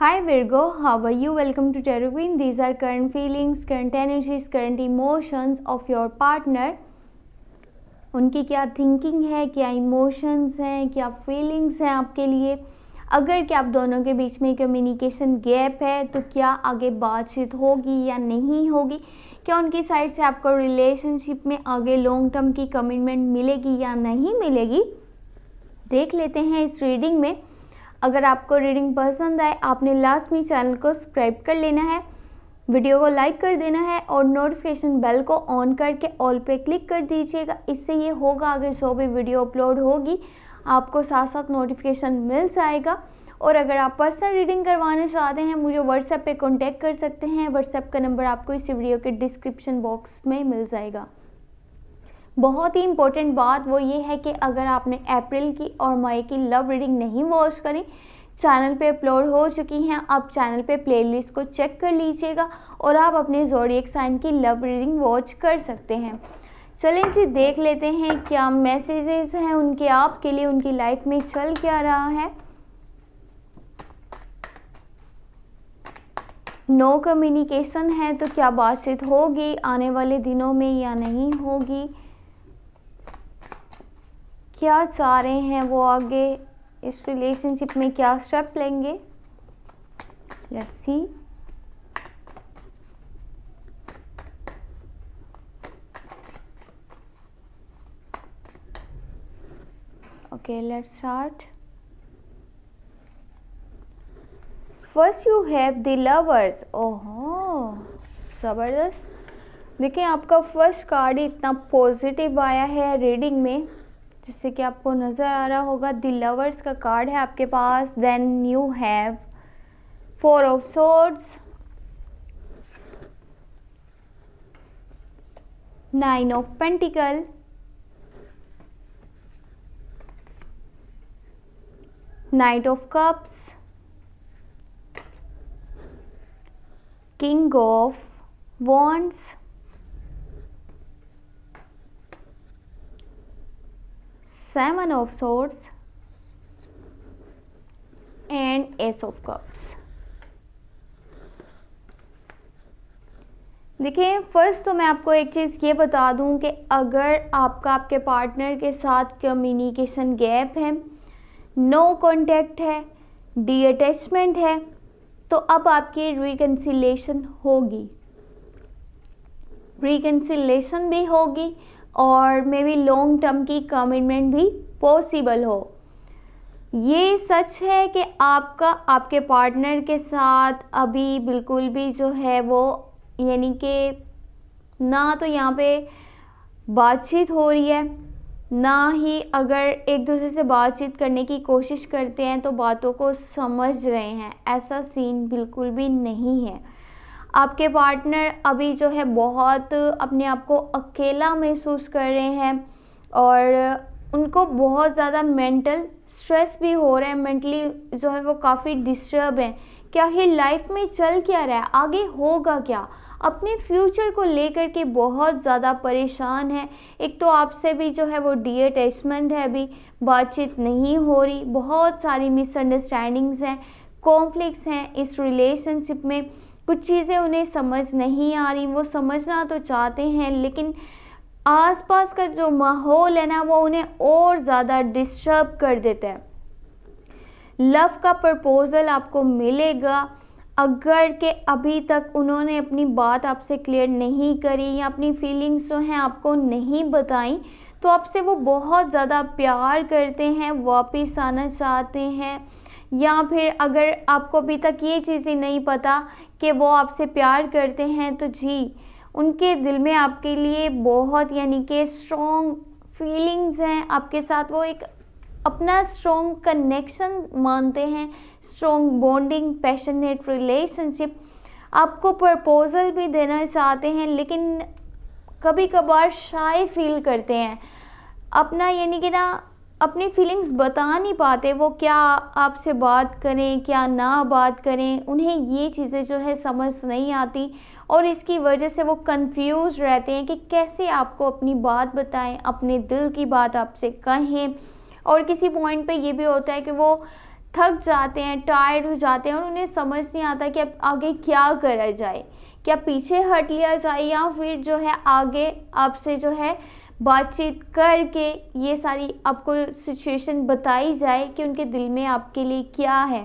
Hi Virgo, how are you? Welcome to Tarot Queen. These are current feelings, current energies, current emotions of your partner. उनकी क्या thinking है, क्या emotions हैं, क्या feelings हैं आपके लिए। अगर क्या आप दोनों के बीच में कम्युनिकेशन गैप है तो क्या आगे बातचीत होगी या नहीं होगी, क्या उनकी साइड से आपको रिलेशनशिप में आगे लॉन्ग टर्म की कमिटमेंट मिलेगी या नहीं मिलेगी, देख लेते हैं इस रीडिंग में। अगर आपको रीडिंग पसंद आए आपने लास्ट में चैनल को सब्सक्राइब कर लेना है, वीडियो को लाइक कर देना है और नोटिफिकेशन बेल को ऑन करके ऑल पे क्लिक कर दीजिएगा। इससे ये होगा आगे जो भी वीडियो अपलोड होगी आपको साथ साथ नोटिफिकेशन मिल जाएगा। और अगर आप पर्सनल रीडिंग करवाना चाहते हैं मुझे व्हाट्सएप पे कांटेक्ट कर सकते हैं। व्हाट्सएप का नंबर आपको इस वीडियो के डिस्क्रिप्शन बॉक्स में मिल जाएगा। बहुत ही इम्पोर्टेंट बात वो ये है कि अगर आपने अप्रैल की और मई की लव रीडिंग नहीं वॉच करी, चैनल पे अपलोड हो चुकी हैं, आप चैनल पे प्लेलिस्ट को चेक कर लीजिएगा और आप अपने ज़ोडिएक साइन की लव रीडिंग वॉच कर सकते हैं। चलें जी, देख लेते हैं क्या मैसेजेस हैं उनके आपके लिए, उनकी लाइफ में चल क्या रहा है। नो कम्युनिकेशन है तो क्या बातचीत होगी आने वाले दिनों में या नहीं होगी, क्या चाह रहे हैं वो आगे इस रिलेशनशिप में, क्या स्टेप लेंगे। Let's see. Okay, let's start. First you have the lovers. ओहो, ज़बरदस्त। देखिए आपका फर्स्ट कार्ड इतना पॉजिटिव आया है रीडिंग में, जिससे कि आपको नज़र आ रहा होगा द लवर्स का कार्ड है आपके पास। Then you have 4 of swords, 9 of pentacles, knight of cups, king of wands, Seven of Swords and Ace of Cups। देखिए फर्स्ट तो मैं आपको एक चीज़ ये बता दूं कि अगर आपका आपके पार्टनर के साथ कम्युनिकेशन गैप है, नो कांटेक्ट है, डी अटैचमेंट है, तो अब आपकी रिकन्सिलेशन होगी। रिकन्सिलेशन भी होगी और मे बी लॉन्ग टर्म की कमिटमेंट भी पॉसिबल हो। ये सच है कि आपका आपके पार्टनर के साथ अभी बिल्कुल भी जो है वो यानी कि ना तो यहाँ पे बातचीत हो रही है, ना ही अगर एक दूसरे से बातचीत करने की कोशिश करते हैं तो बातों को समझ रहे हैं, ऐसा सीन बिल्कुल भी नहीं है। आपके पार्टनर अभी जो है बहुत अपने आप को अकेला महसूस कर रहे हैं और उनको बहुत ज़्यादा मेंटल स्ट्रेस भी हो रहा है, मेंटली जो है वो काफ़ी डिस्टर्ब है। क्या ही लाइफ में चल क्या रहा है, आगे होगा क्या, अपने फ्यूचर को लेकर के बहुत ज़्यादा परेशान है। एक तो आपसे भी जो है वो डी अटैचमेंट है, अभी बातचीत नहीं हो रही, बहुत सारी मिसअंडरस्टैंडिंग्स हैं, कॉन्फ्लिक्ट्स हैं इस रिलेशनशिप में। कुछ चीज़ें उन्हें समझ नहीं आ रही, वो समझना तो चाहते हैं लेकिन आसपास का जो माहौल है ना वो उन्हें और ज़्यादा डिस्टर्ब कर देता है। लव का प्रपोजल आपको मिलेगा अगर के अभी तक उन्होंने अपनी बात आपसे क्लियर नहीं करी या अपनी फीलिंग्स जो हैं आपको नहीं बताई, तो आपसे वो बहुत ज़्यादा प्यार करते हैं, वापस आना चाहते हैं। या फिर अगर आपको अभी तक ये चीज़ें नहीं पता कि वो आपसे प्यार करते हैं तो जी उनके दिल में आपके लिए बहुत यानी कि स्ट्रॉन्ग फीलिंग्स हैं आपके साथ। वो एक अपना स्ट्रॉन्ग कनेक्शन मानते हैं, स्ट्रॉन्ग बॉन्डिंग, पैशनेट रिलेशनशिप। आपको प्रपोजल भी देना चाहते हैं लेकिन कभी कभार शाय फील करते हैं, अपना यानी कि ना अपनी फीलिंग्स बता नहीं पाते, वो क्या आपसे बात करें क्या ना बात करें, उन्हें ये चीज़ें जो है समझ नहीं आती और इसकी वजह से वो कंफ्यूज रहते हैं कि कैसे आपको अपनी बात बताएं, अपने दिल की बात आपसे कहें। और किसी पॉइंट पे ये भी होता है कि वो थक जाते हैं, टायर्ड हो जाते हैं और उन्हें समझ नहीं आता कि अब आगे क्या करा जाए, क्या पीछे हट लिया जाए या फिर जो है आगे आपसे जो है बातचीत करके ये सारी आपको सिचुएशन बताई जाए कि उनके दिल में आपके लिए क्या है।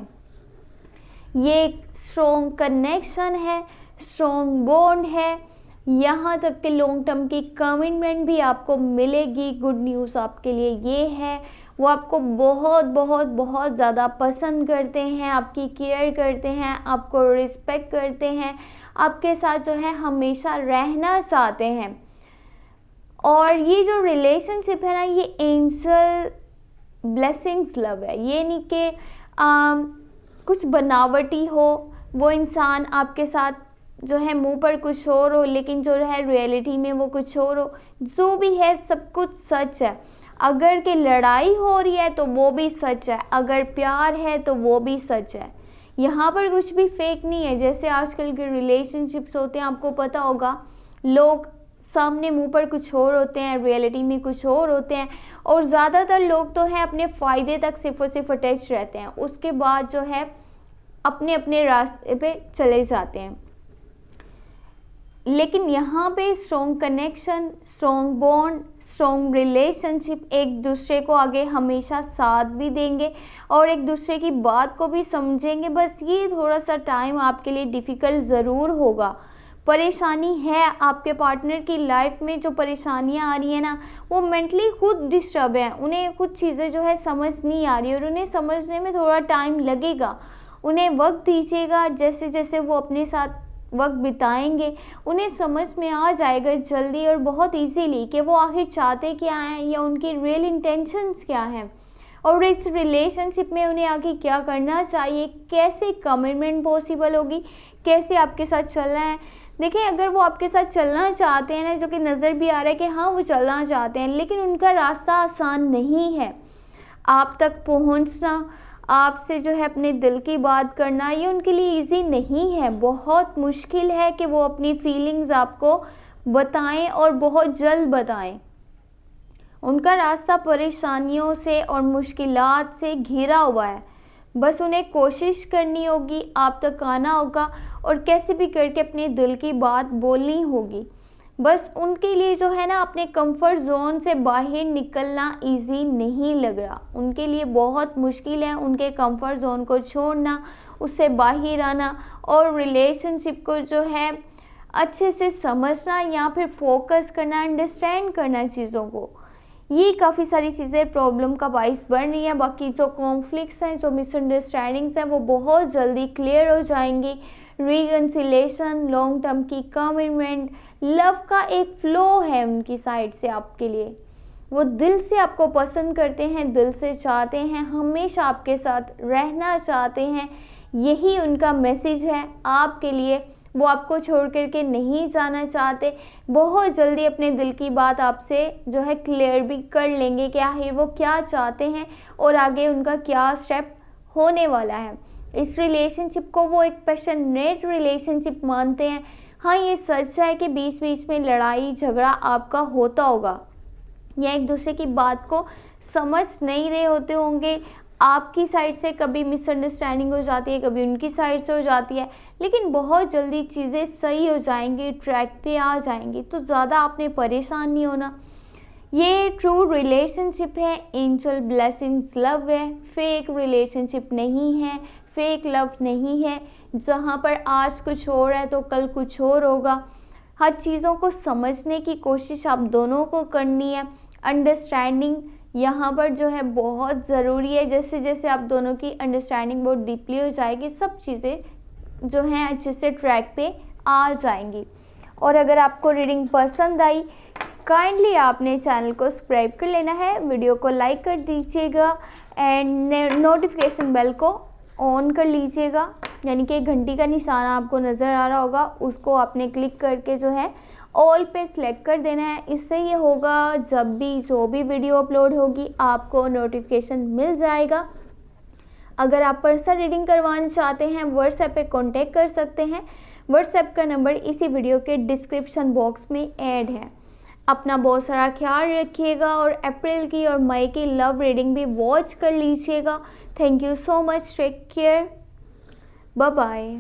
ये एक स्ट्रॉन्ग कनेक्शन है, स्ट्रॉन्ग बॉन्ड है, यहाँ तक कि लॉन्ग टर्म की कमिटमेंट भी आपको मिलेगी। गुड न्यूज़ आपके लिए ये है, वो आपको बहुत बहुत बहुत ज़्यादा पसंद करते हैं, आपकी केयर करते हैं, आपको रिस्पेक्ट करते हैं, आपके साथ जो है हमेशा रहना चाहते हैं। और ये जो रिलेशनशिप है ना, ये एंजल ब्लेसिंग्स लव है। ये नहीं कि कुछ बनावटी हो, वो इंसान आपके साथ जो है मुंह पर कुछ और हो लेकिन जो है रियलिटी में वो कुछ और हो। जो भी है सब कुछ सच है। अगर कि लड़ाई हो रही है तो वो भी सच है, अगर प्यार है तो वो भी सच है। यहाँ पर कुछ भी फेक नहीं है। जैसे आजकल के रिलेशनशिप्स होते हैं, आपको पता होगा, लोग सामने मुंह पर कुछ और होते हैं, रियलिटी में कुछ और होते हैं। और ज़्यादातर लोग तो हैं अपने फ़ायदे तक सिर्फ और सिर्फ अटैच रहते हैं, उसके बाद जो है अपने अपने रास्ते पे चले जाते हैं। लेकिन यहाँ पे strong connection, strong bond, strong relationship, एक दूसरे को आगे हमेशा साथ भी देंगे और एक दूसरे की बात को भी समझेंगे। बस ये थोड़ा सा टाइम आपके लिए डिफ़िकल्ट ज़रूर होगा। परेशानी है आपके पार्टनर की लाइफ में, जो परेशानियाँ आ रही हैं ना, वो मेंटली खुद डिस्टर्ब है, उन्हें कुछ चीज़ें जो है समझ नहीं आ रही और उन्हें समझने में थोड़ा टाइम लगेगा। उन्हें वक्त दीजिएगा, जैसे जैसे वो अपने साथ वक्त बिताएंगे उन्हें समझ में आ जाएगा जल्दी और बहुत इजीली कि वो आखिर चाहते क्या हैं या उनकी रियल इंटेंशंस क्या हैं और इस रिलेशनशिप में उन्हें आगे क्या करना चाहिए, कैसे कमिटमेंट पॉसिबल होगी, कैसे आपके साथ चलना है। देखिए, अगर वो आपके साथ चलना चाहते हैं ना, जो कि नज़र भी आ रहा है कि हाँ वो चलना चाहते हैं, लेकिन उनका रास्ता आसान नहीं है। आप तक पहुंचना, आपसे जो है अपने दिल की बात करना, ये उनके लिए इजी नहीं है। बहुत मुश्किल है कि वो अपनी फीलिंग्स आपको बताएं और बहुत जल्द बताएं। उनका रास्ता परेशानियों से और मुश्किलात से घिरा हुआ है। बस उन्हें कोशिश करनी होगी, आप तक आना होगा और कैसे भी करके अपने दिल की बात बोलनी होगी। बस उनके लिए जो है ना, अपने कंफर्ट जोन से बाहर निकलना इजी नहीं लग रहा। उनके लिए बहुत मुश्किल है उनके कंफर्ट जोन को छोड़ना, उससे बाहर आना और रिलेशनशिप को जो है अच्छे से समझना या फिर फोकस करना, अंडरस्टैंड करना चीज़ों को। ये काफ़ी सारी चीज़ें प्रॉब्लम का बाइस बन रही हैं। बाकी जो कॉन्फ्लिक्ट्स हैं, जो मिसअंडरस्टैंडिंग्स हैं, वो बहुत जल्दी क्लियर हो जाएंगी। रिकन्सिलेशन, लॉन्ग टर्म की कमिटमेंट, लव का एक फ्लो है उनकी साइड से आपके लिए। वो दिल से आपको पसंद करते हैं, दिल से चाहते हैं, हमेशा आपके साथ रहना चाहते हैं। यही उनका मैसेज है आपके लिए। वो आपको छोड़ करके नहीं जाना चाहते। बहुत जल्दी अपने दिल की बात आपसे जो है क्लियर भी कर लेंगे कि आखिर वो क्या चाहते हैं और आगे उनका क्या स्टेप होने वाला है। इस रिलेशनशिप को वो एक पैशनेट रिलेशनशिप मानते हैं। हाँ, ये सच है कि बीच बीच में लड़ाई झगड़ा आपका होता होगा या एक दूसरे की बात को समझ नहीं रहे होते होंगे। आपकी साइड से कभी मिसअंडरस्टैंडिंग हो जाती है, कभी उनकी साइड से हो जाती है, लेकिन बहुत जल्दी चीज़ें सही हो जाएंगी, ट्रैक पे आ जाएंगी। तो ज़्यादा आपने परेशान नहीं होना। ये ट्रू रिलेशनशिप है, एंजल ब्लेसिंग्स लव है, फेक रिलेशनशिप नहीं है, फेक लव नहीं है, जहाँ पर आज कुछ और है तो कल कुछ और होगा। हर चीज़ों को समझने की कोशिश आप दोनों को करनी है। अंडरस्टैंडिंग यहाँ पर जो है बहुत ज़रूरी है। जैसे जैसे आप दोनों की अंडरस्टैंडिंग बहुत डीपली हो जाएगी, सब चीज़ें जो हैं अच्छे से ट्रैक पे आ जाएंगी। और अगर आपको रीडिंग पसंद आई, काइंडली आपने चैनल को सब्सक्राइब कर लेना है, वीडियो को लाइक कर दीजिएगा एंड नोटिफिकेशन बेल को ऑन कर लीजिएगा, यानी कि घंटी का निशान आपको नज़र आ रहा होगा, उसको आपने क्लिक करके जो है ऑल पे सिलेक्ट कर देना है। इससे ये होगा जब भी जो भी वीडियो अपलोड होगी आपको नोटिफिकेशन मिल जाएगा। अगर आप पर्सनल रीडिंग करवाना चाहते हैं, व्हाट्सएप पे कांटेक्ट कर सकते हैं। व्हाट्सएप का नंबर इसी वीडियो के डिस्क्रिप्शन बॉक्स में ऐड है। अपना बहुत सारा ख्याल रखिएगा और अप्रैल की और मई की लव रीडिंग भी वॉच कर लीजिएगा। Thank you so much, take care, bye bye.